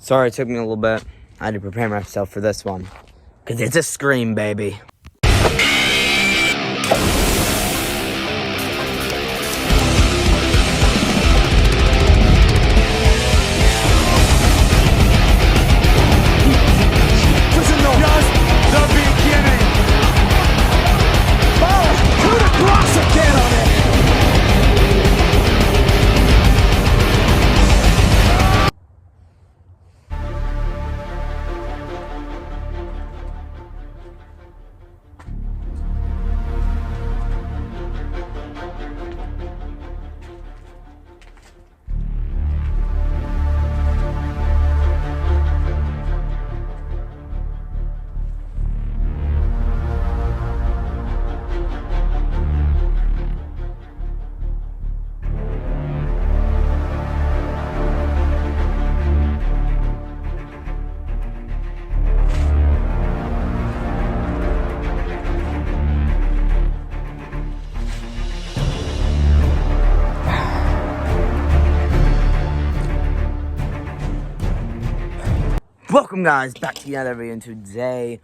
Sorry it took me a little bit. I had to prepare myself for this one. Because it's a Scream, baby. Welcome guys, back to another video, and today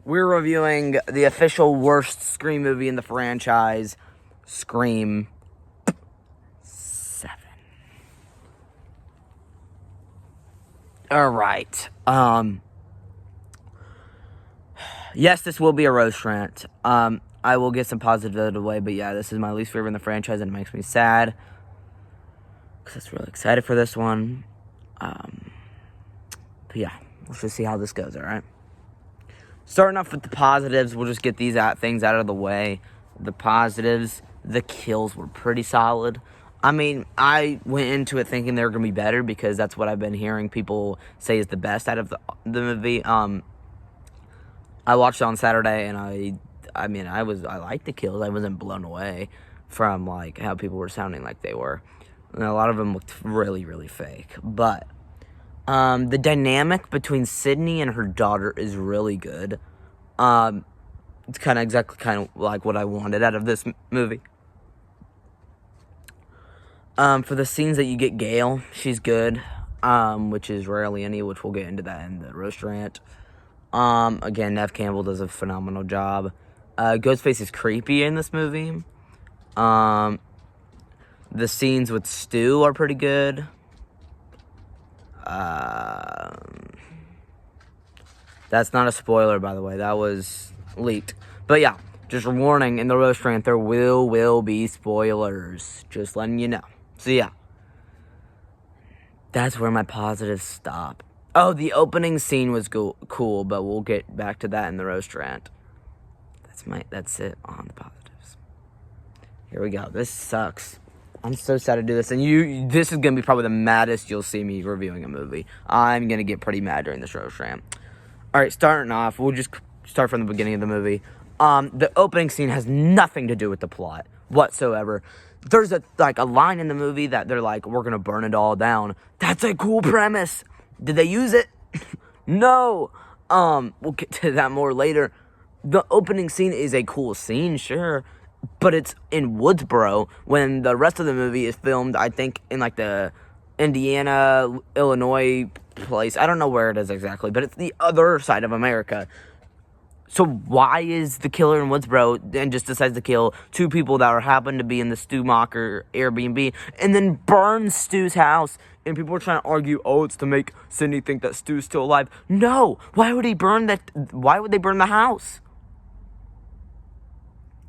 we're reviewing the official worst Scream movie in the franchise, Scream 7. Alright, yes, this will be a roast rant. I will get some positive out of the way, but yeah, this is my least favorite in the franchise, and it makes me sad, because I was really excited for this one. But yeah, let's just see how this goes, alright? Starting off with the positives, we'll just get these things out of the way. The positives, the kills were pretty solid. I mean, I went into it thinking they were going to be better because that's what I've been hearing people say is the best out of the movie. I watched it on Saturday, and I liked the kills. I wasn't blown away from, like, how people were sounding like they were. And a lot of them looked really, really fake. But the dynamic between Sydney and her daughter is really good. It's kind of like what I wanted out of this movie. For the scenes that you get Gail, she's good, which is rarely any, which we'll get into that in the roast rant. Again, Neve Campbell does a phenomenal job. Ghostface is creepy in this movie. The scenes with Stu are pretty good. That's not a spoiler, by the way. That was leaked. But yeah, just a warning, in the roast rant, there will be spoilers. Just letting you know. So yeah, that's where my positives stop. Oh, the opening scene was cool, but we'll get back to that in the roast rant. That's it on the positives. Here we go. This sucks. I'm so sad to do this, and this is going to be probably the maddest you'll see me reviewing a movie. I'm going to get pretty mad during this roast rant. Alright, starting off, we'll just start from the beginning of the movie. The opening scene has nothing to do with the plot whatsoever. There's a line in the movie that they're like, we're going to burn it all down. That's a cool premise. Did they use it? No. We'll get to that more later. The opening scene is a cool scene, sure. But it's in Woodsboro, when the rest of the movie is filmed, I think, in, like, the Indiana, Illinois place. I don't know where it is exactly, but it's the other side of America. So why is the killer in Woodsboro and just decides to kill two people that happen to be in the Stu Macher Airbnb and then burns Stu's house? And people are trying to argue, oh, it's to make Sydney think that Stu's still alive. No! Why would he burn that? Why would they burn the house?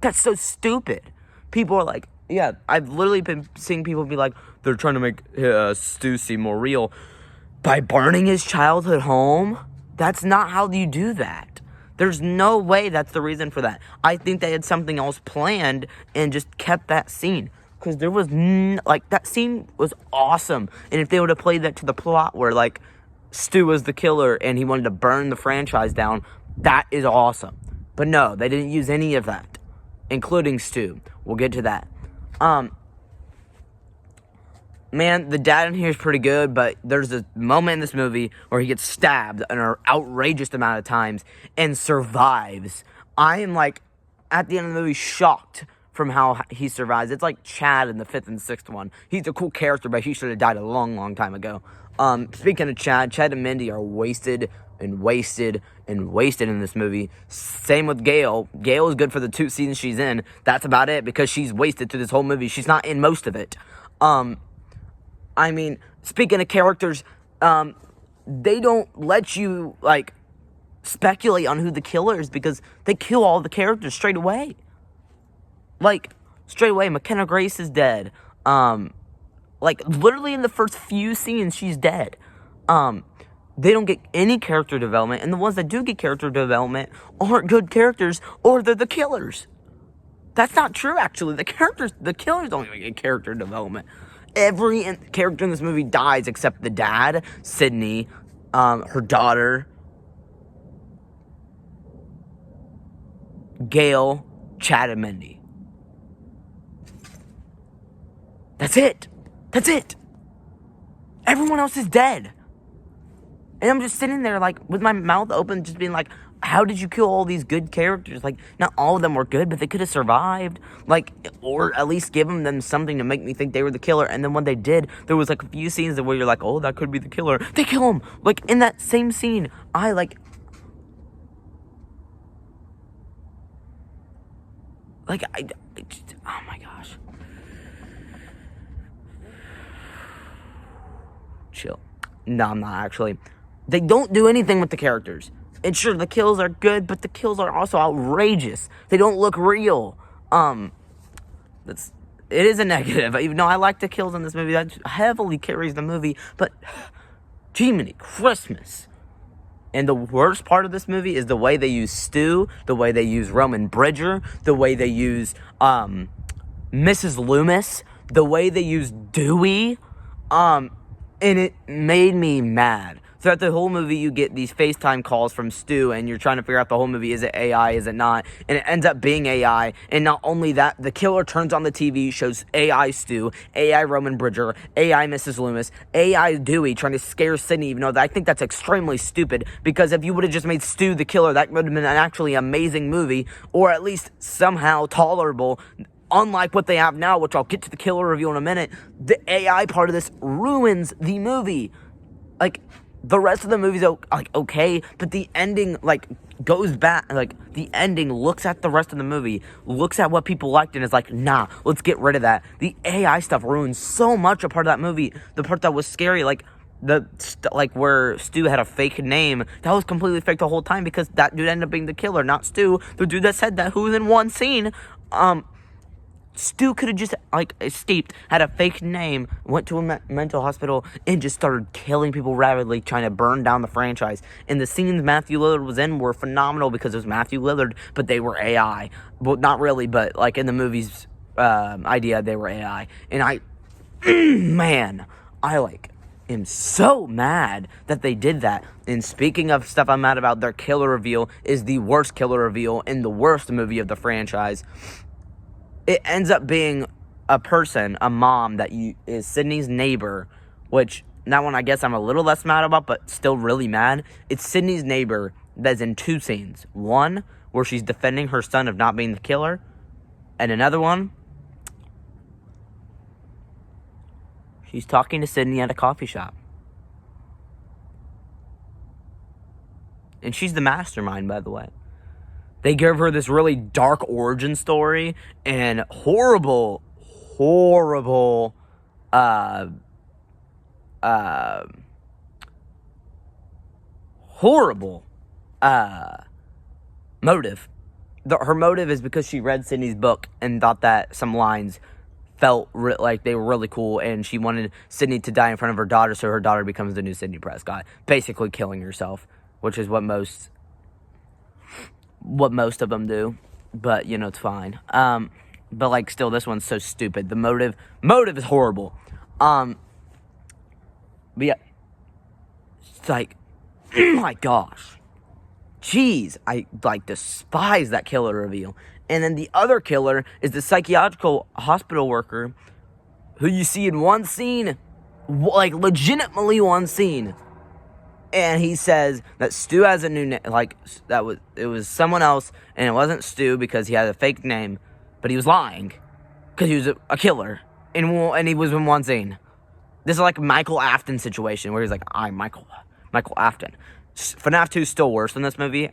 That's so stupid. People are like, yeah, I've literally been seeing people be like, they're trying to make Stu seem more real by burning his childhood home. That's not how you do that. There's no way that's the reason for that. I think they had something else planned and just kept that scene. Because there was, that scene was awesome. And if they would have played that to the plot where, like, Stu was the killer and he wanted to burn the franchise down, that is awesome. But no, they didn't use any of that. Including Stu. We'll get to that. Man, the dad in here is pretty good, but there's a moment in this movie where he gets stabbed an outrageous amount of times and survives. I am, like, at the end of the movie, shocked from how he survives. It's like Chad in the 5th and 6th one. He's a cool character, but he should have died a long, long time ago. Speaking of Chad and Mindy are wasted and wasted and wasted in this movie. Same with Gail. Gail is good for the 2 seasons she's in. That's about it, because she's wasted through this whole movie. She's not in most of it. I mean, speaking of characters, they don't let you, like, speculate on who the killer is, because they kill all the characters straight away. Like, straight away. McKenna Grace is dead. Like, literally in the first few scenes, she's dead. They don't get any character development, and the ones that do get character development aren't good characters, or they're the killers. That's not true, actually. The killers don't even get character development. Every character in this movie dies except the dad, Sydney, her daughter, Gail, Chad, and Mindy. That's it. That's it. Everyone else is dead. And I'm just sitting there, like, with my mouth open, just being like, how did you kill all these good characters? Like, not all of them were good, but they could have survived. Like, or at least give them something to make me think they were the killer. And then when they did, there was, like, a few scenes where you're like, oh, that could be the killer. They kill him. Like, in that same scene, oh my gosh. Chill. No, I'm not, actually. They don't do anything with the characters. And sure, the kills are good, but the kills are also outrageous. They don't look real. It is a negative. Even though I like the kills in this movie, that heavily carries the movie. But, Jiminy Christmas. And the worst part of this movie is the way they use Stu, the way they use Roman Bridger, the way they use Mrs. Loomis, the way they use Dewey. And it made me mad. Throughout the whole movie, you get these FaceTime calls from Stu, and you're trying to figure out the whole movie, is it AI, is it not? And it ends up being AI, and not only that, the killer turns on the TV, shows AI Stu, AI Roman Bridger, AI Mrs. Loomis, AI Dewey, trying to scare Sydney, even though I think that's extremely stupid, because if you would have just made Stu the killer, that would have been an actually amazing movie, or at least somehow tolerable. Unlike what they have now, which I'll get to the killer reveal in a minute, the AI part of this ruins the movie. Like, the rest of the movie's okay, but the ending, like, goes back, like, the ending looks at the rest of the movie, looks at what people liked, and is like, nah, let's get rid of that. The AI stuff ruins so much a part of that movie. The part that was scary, like, where Stu had a fake name, that was completely fake the whole time, because that dude ended up being the killer, not Stu, the dude that said that, who was in one scene. Stu could have just, like, escaped, had a fake name, went to a mental hospital, and just started killing people rapidly, trying to burn down the franchise. And the scenes Matthew Lillard was in were phenomenal because it was Matthew Lillard, but they were AI. Well, not really, but, like, in the movie's idea, they were AI. And man, I am so mad that they did that. And speaking of stuff I'm mad about, their killer reveal is the worst killer reveal in the worst movie of the franchise. It ends up being a person, a mom, that is Sydney's neighbor, which, that one I guess I'm a little less mad about, but still really mad. It's Sydney's neighbor that's in 2 scenes. One, where she's defending her son of not being the killer, and another one, she's talking to Sydney at a coffee shop. And she's the mastermind, by the way. They give her this really dark origin story and horrible motive. Her motive is because she read Sydney's book and thought that some lines felt like they were really cool, and she wanted Sydney to die in front of her daughter, so her daughter becomes the new Sydney Prescott, basically killing herself, which is what most of them do, but, you know, it's fine. But, like, still, this one's so stupid. The motive is horrible. But, yeah, it's like, oh my gosh. Jeez, I, despise that killer reveal. And then the other killer is the psychiatrical hospital worker who you see in one scene, like, legitimately one scene. And he says that Stu has a new name, it was someone else, and it wasn't Stu because he had a fake name, but he was lying, because he was a killer, and he was in one scene. This is like a Michael Afton situation where he's like, I'm Michael Afton. FNAF 2 is still worse than this movie,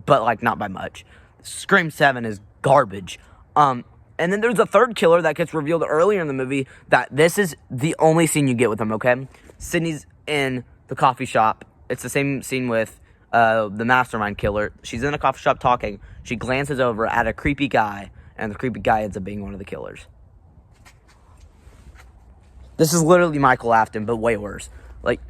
but like not by much. Scream 7 is garbage. And then there's a third killer that gets revealed earlier in the movie that this is the only scene you get with him, okay? Sydney's in the coffee shop. It's the same scene with the mastermind killer. She's in a coffee shop talking. She glances over at a creepy guy, and the creepy guy ends up being one of the killers. This is literally Michael Afton, but way worse. Like,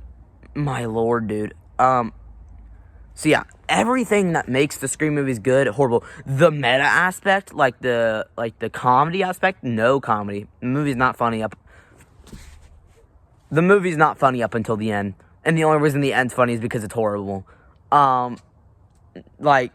my lord, dude. So yeah, everything that makes the Scream movies good, horrible. The meta aspect, like the comedy aspect, no comedy. The movie's not funny up until the end. And the only reason the end's funny is because it's horrible. Like,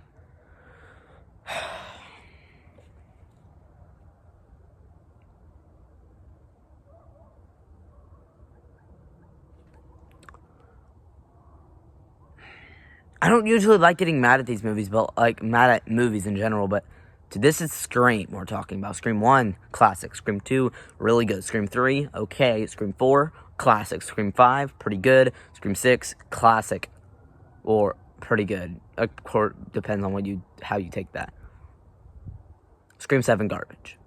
I don't usually like getting mad at these movies, but like mad at movies in general, but this is Scream we're talking about. Scream 1, classic. Scream 2, really good. Scream 3, okay. Scream 4, classic. Scream 5, pretty good. Scream 6, classic. Or pretty good. Of course, depends on how you take that. Scream 7, garbage.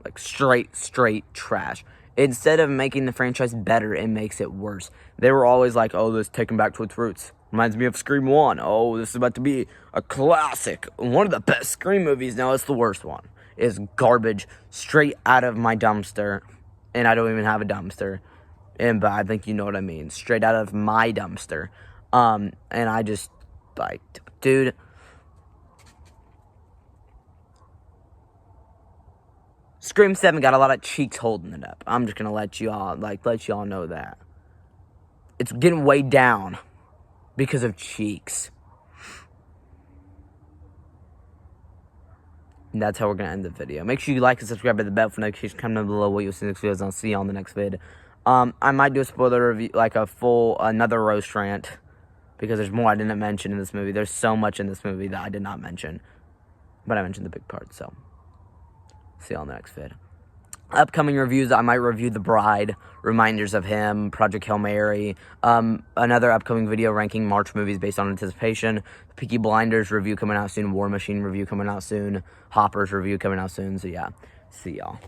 Like straight trash. Instead of making the franchise better, it makes it worse. They were always like, oh, this taken back to its roots. Reminds me of Scream 1. Oh, this is about to be a classic. One of the best Scream movies. No, it's the worst one. It's garbage straight out of my dumpster. And I don't even have a dumpster. But I think you know what I mean. Straight out of my dumpster. And I just, like, dude. Scream 7 got a lot of cheeks holding it up. I'm just going to let y'all know that. It's getting weighed down because of cheeks. And that's how we're going to end the video. Make sure you like and subscribe to the bell for notifications. Comment down below what you'll see in the next videos. I'll see you on the next vid. I might do a spoiler review, like another roast rant. Because there's more I didn't mention in this movie. There's so much in this movie that I did not mention. But I mentioned the big part, so. See you on the next vid. Upcoming reviews, I might review The Bride, Reminders of Him, Project Hail Mary, another upcoming video ranking March movies based on anticipation, Peaky Blinders review coming out soon, War Machine review coming out soon, Hoppers review coming out soon, so yeah, see y'all.